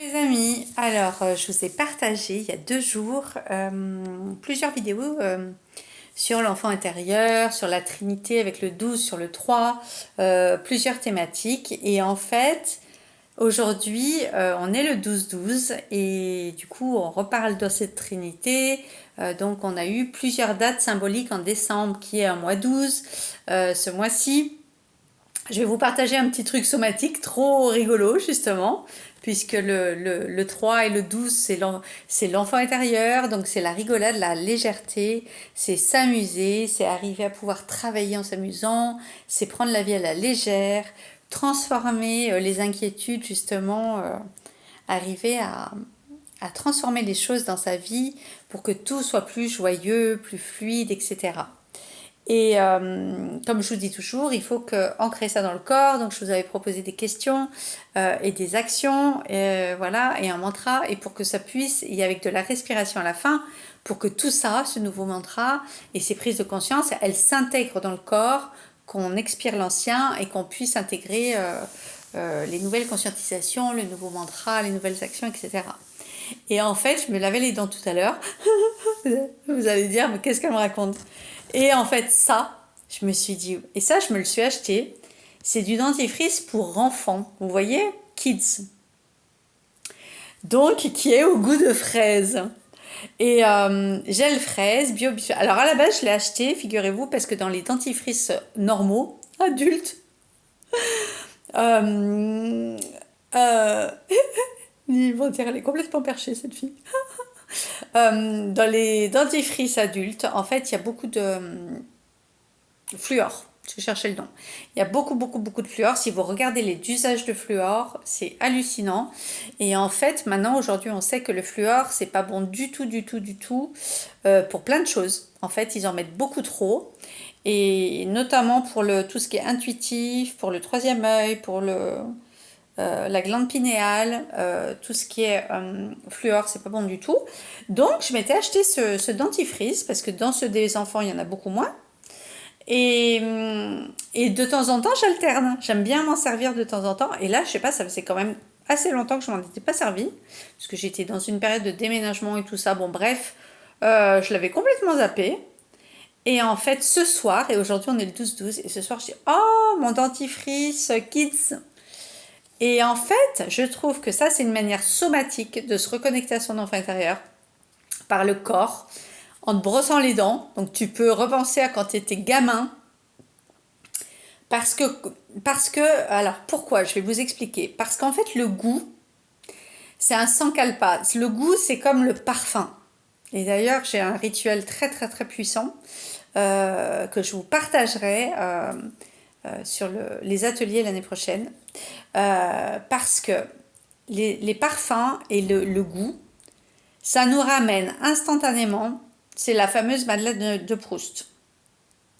Les amis, alors je vous ai partagé il y a 2 jours plusieurs vidéos sur l'enfant intérieur, sur la Trinité avec le 12, sur le 3, plusieurs thématiques. Et en fait, aujourd'hui, on est le 12-12 et du coup, on reparle de cette Trinité. Donc, on a eu plusieurs dates symboliques en décembre qui est un mois 12. Ce mois-ci, je vais vous partager un petit truc somatique trop rigolo, justement, puisque le 3 et le 12, c'est l'enfant intérieur, donc c'est la rigolade, la légèreté, c'est s'amuser, c'est arriver à pouvoir travailler en s'amusant, c'est prendre la vie à la légère, transformer les inquiétudes, justement, arriver à transformer les choses dans sa vie pour que tout soit plus joyeux, plus fluide, etc. Et comme je vous dis toujours, il faut ancrer ça dans le corps. Donc je vous avais proposé des questions et des actions, voilà, et un mantra. Et pour que ça puisse, et avec de la respiration à la fin, pour que tout ça, ce nouveau mantra et ces prises de conscience, elles s'intègrent dans le corps, qu'on expire l'ancien et qu'on puisse intégrer les nouvelles conscientisations, le nouveau mantra, les nouvelles actions, etc. Et en fait, je me lavais les dents tout à l'heure. Vous allez dire, mais qu'est-ce qu'elle me raconte? Et en fait, ça, je me suis dit, et ça, je me le suis acheté, c'est du dentifrice pour enfants, vous voyez, kids. Donc, qui est au goût de fraise. Et gel fraise, bio. Alors, à la base, je l'ai acheté, figurez-vous, parce que dans les dentifrices normaux, adultes, euh, euh, ils vont dire, elle est complètement perchée, cette fille. Dans les dentifrices adultes, en fait, il y a beaucoup de fluor. Je cherchais le nom. Il y a beaucoup de fluor. Si vous regardez les usages de fluor, c'est hallucinant. Et en fait, maintenant, aujourd'hui, on sait que le fluor, c'est pas bon du tout, pour plein de choses. En fait, ils en mettent beaucoup trop. Et notamment pour tout ce qui est intuitif, pour le troisième œil, pour la glande pinéale, tout ce qui est fluor, c'est pas bon du tout. Donc, je m'étais acheté ce dentifrice parce que dans ceux des enfants, il y en a beaucoup moins. Et, et de temps en temps, j'alterne. J'aime bien m'en servir de temps en temps. Et là, je sais pas, ça faisait quand même assez longtemps que je m'en étais pas servi. Parce que j'étais dans une période de déménagement et tout ça. Bon, bref, je l'avais complètement zappé. Et en fait, ce soir, et aujourd'hui on est le 12-12, et ce soir, je dis, oh, mon dentifrice Kids. Et en fait, je trouve que ça, c'est une manière somatique de se reconnecter à son enfant intérieur par le corps, en te brossant les dents. Donc tu peux repenser à quand tu étais gamin. Parce que, alors pourquoi? Je vais vous expliquer. Parce qu'en fait, le goût, c'est un sankalpa. Le goût, c'est comme le parfum. Et d'ailleurs, j'ai un rituel très puissant que je vous partagerai sur les ateliers l'année prochaine. Parce que les parfums et le goût, ça nous ramène instantanément, c'est la fameuse Madeleine de Proust,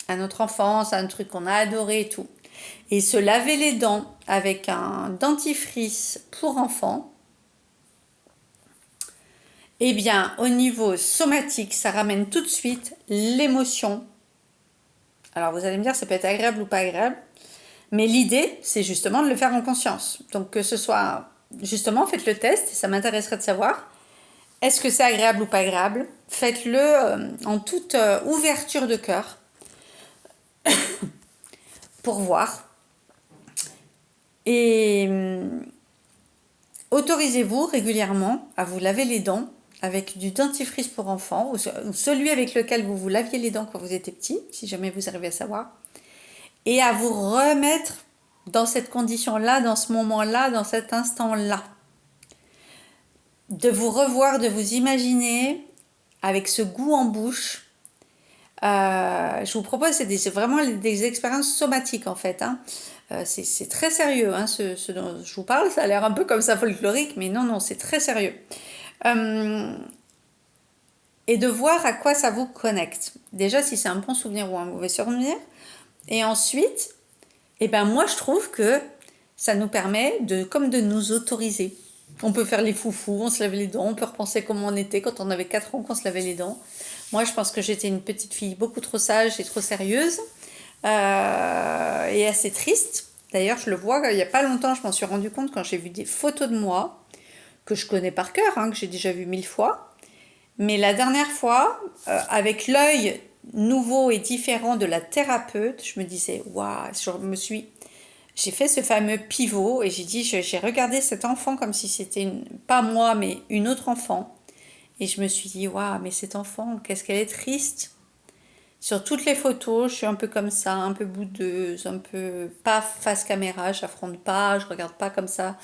à notre enfance, à un truc qu'on a adoré et tout. Et se laver les dents avec un dentifrice pour enfants, eh bien, au niveau somatique, ça ramène tout de suite l'émotion. Alors, vous allez me dire, ça peut être agréable ou pas agréable, mais l'idée, c'est justement de le faire en conscience. Donc, que ce soit, justement, faites le test, et ça m'intéresserait de savoir, est-ce que c'est agréable ou pas agréable? Faites-le en toute ouverture de cœur pour voir. Et autorisez-vous régulièrement à vous laver les dents avec du dentifrice pour enfants ou celui avec lequel vous vous laviez les dents quand vous étiez petit, si jamais vous arrivez à savoir, et à vous remettre dans cette condition-là, dans ce moment-là, dans cet instant-là. De vous revoir, de vous imaginer avec ce goût en bouche. Je vous propose, c'est vraiment des expériences somatiques en fait. Hein. C'est très sérieux, hein, ce dont je vous parle. Ça a l'air un peu comme ça folklorique, mais non, c'est très sérieux. Et de voir à quoi ça vous connecte. Déjà, si c'est un bon souvenir ou un mauvais souvenir. Et ensuite, eh ben moi, je trouve que ça nous permet comme de nous autoriser. On peut faire les foufous, on se lave les dents, on peut repenser comment on était quand on avait 4 ans, qu'on se lavait les dents. Moi, je pense que j'étais une petite fille beaucoup trop sage et trop sérieuse et assez triste. D'ailleurs, je le vois, il n'y a pas longtemps, je m'en suis rendu compte quand j'ai vu des photos de moi que je connais par cœur, hein, que j'ai déjà vu 1000 fois. Mais la dernière fois, avec l'œil nouveau et différent de la thérapeute, je me disais, waouh, j'ai fait ce fameux pivot et j'ai dit, j'ai regardé cet enfant comme si c'était pas moi, mais une autre enfant. Et je me suis dit, waouh, mais cet enfant, qu'est-ce qu'elle est triste. Sur toutes les photos, je suis un peu comme ça, un peu boudeuse, un peu pas face caméra, j'affronte pas, je regarde pas comme ça.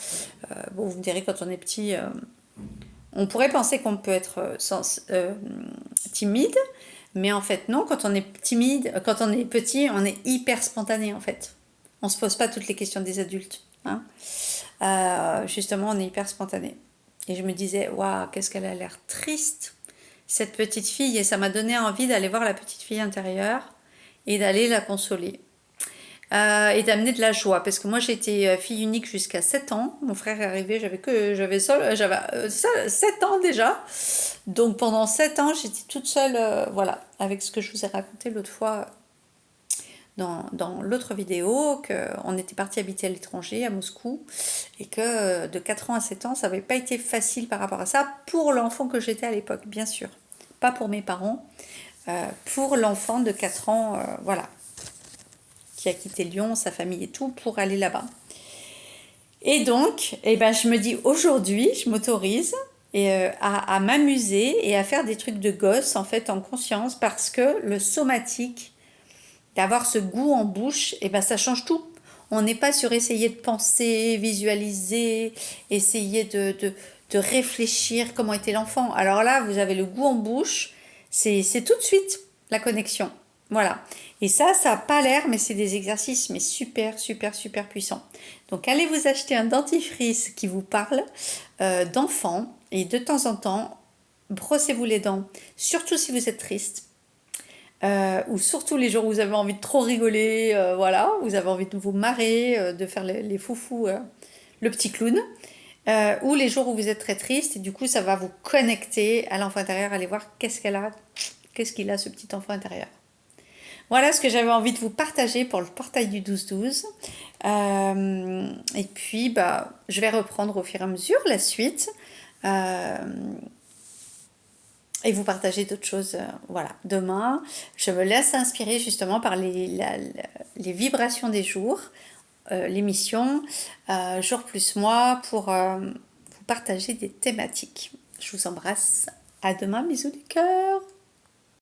Bon, vous me direz, quand on est petit, on pourrait penser qu'on peut être timide, mais en fait non, quand on est timide, quand on est petit, on est hyper spontané en fait. On se pose pas toutes les questions des adultes, hein. Justement, on est hyper spontané. Et je me disais, waouh, qu'est-ce qu'elle a l'air triste, cette petite fille. Et ça m'a donné envie d'aller voir la petite fille intérieure et d'aller la consoler. Et d'amener de la joie. Parce que moi, j'étais fille unique jusqu'à 7 ans. Mon frère est arrivé, j'avais 7 ans déjà. Donc pendant 7 ans, j'étais toute seule, voilà, avec ce que je vous ai raconté l'autre fois dans l'autre vidéo, qu'on était parti habiter à l'étranger, à Moscou, et que de 4 ans à 7 ans, ça n'avait pas été facile par rapport à ça, pour l'enfant que j'étais à l'époque, bien sûr. Pas pour mes parents, pour l'enfant de 4 ans, voilà, qui a quitté Lyon, sa famille et tout, pour aller là-bas. Et donc, eh ben, je me dis aujourd'hui, je m'autorise à m'amuser et à faire des trucs de gosse, en fait, en conscience, parce que le somatique, d'avoir ce goût en bouche, et ben ça change tout. On n'est pas sur essayer de penser, visualiser, essayer de réfléchir comment était l'enfant. Alors là, vous avez le goût en bouche, c'est tout de suite la connexion. Voilà. Et ça n'a pas l'air, mais c'est des exercices mais super, super, super puissants. Donc allez vous acheter un dentifrice qui vous parle d'enfant et de temps en temps, brossez-vous les dents, surtout si vous êtes triste. Ou surtout les jours où vous avez envie de trop rigoler, voilà, vous avez envie de vous marrer, de faire les foufous, le petit clown, ou les jours où vous êtes très triste, et du coup ça va vous connecter à l'enfant intérieur, aller voir qu'est-ce qu'il a ce petit enfant intérieur. Voilà ce que j'avais envie de vous partager pour le portail du 12-12. Et puis, bah, je vais reprendre au fur et à mesure la suite. Et vous partager d'autres choses, voilà. Demain, je me laisse inspirer justement par les vibrations des jours, l'émission Jour plus moi, pour vous partager des thématiques. Je vous embrasse. À demain, bisous du cœur.